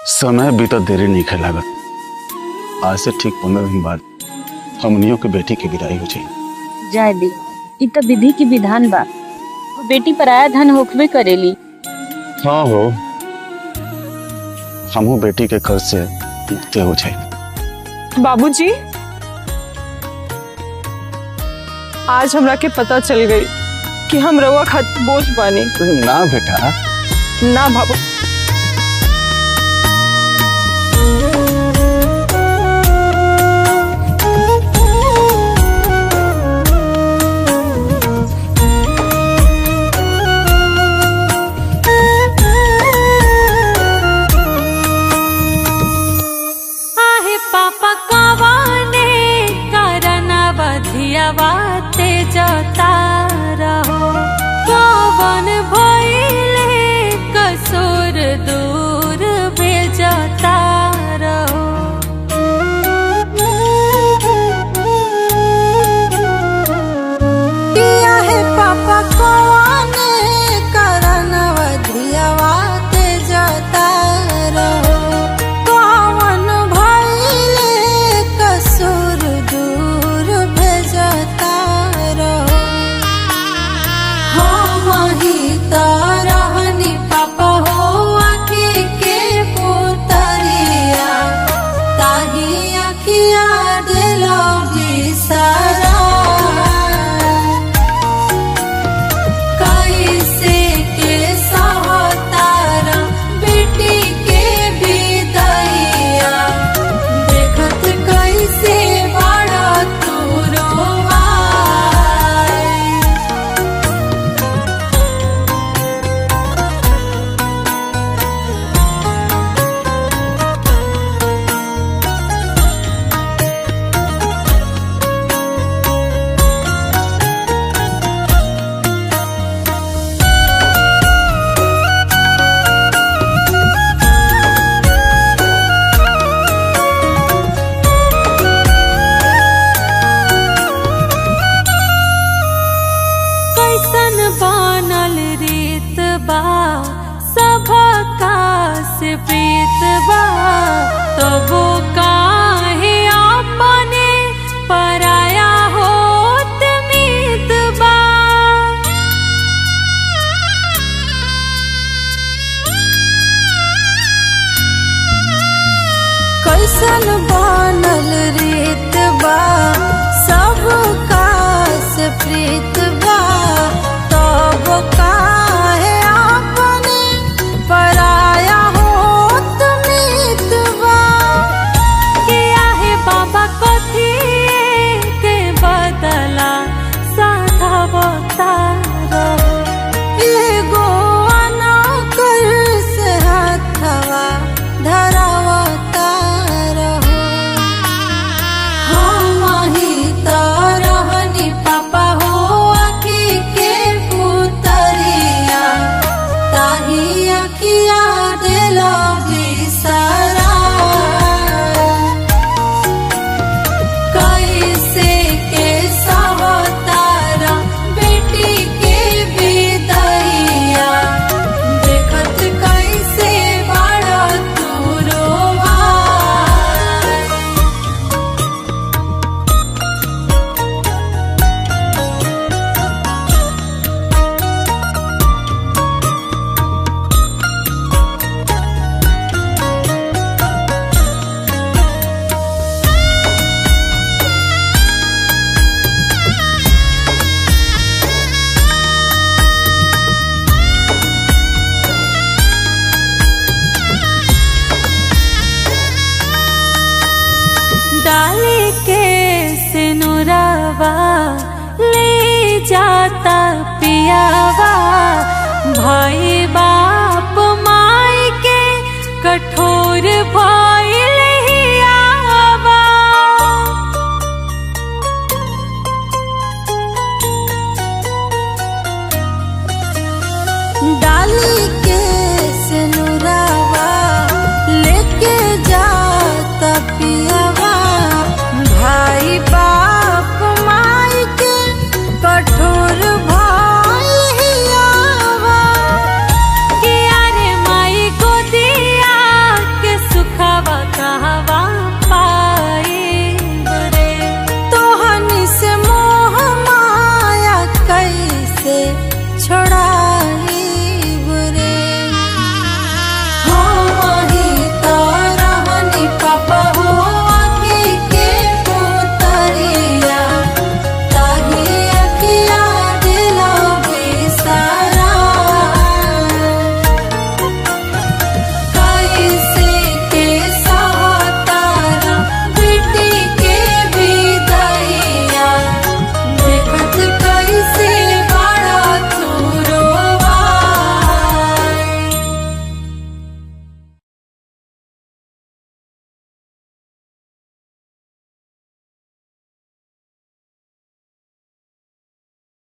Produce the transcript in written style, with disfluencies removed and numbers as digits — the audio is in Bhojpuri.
समय बीता देरी नहीं खे लागत। आज से ठीक 15 दिन बाद हमनियों के बेटी की विदाई हो जाए। जाए दी, इ त विधि की विधान बा। बेटी पराया धन होखबे करेली। हाँ हो, हमहू बेटी के कर्ज से मुक्त हो जाए। बाबूजी, आज हमरा के पता चल गई कि हम रउआ खातिर बोझ बानी। ना बेटा, ना बाबू। पापा कवाने करनवधियावाते जता रहो, कवन भइले कसूर दूर भेजता रहो। किया है पापा कवाने करनवधियावाते जता रहो, बनल रीत बा सबका से प्रीत बा, तबो काहे अपने पराया होत मीत बा। कैसन बनल रीत बा सबका से प्रीत बा, तब काहे अपने पराया होत मीत बा। किया है बाबा कथी के बदला साधा बतारो, एगो अनकर से हाथवा धरावता रहो। हम ही तो रहनी पापा हो आखी के पुतरिया, ताही अखिया दिलो बिसरा। कैसे के सहतारा बेटी के विदाइया, देखत कैसे बड़ा तू रोवा। डाली के सिनुरवा ले जाता पियावा, भाई बाप माई के कठोर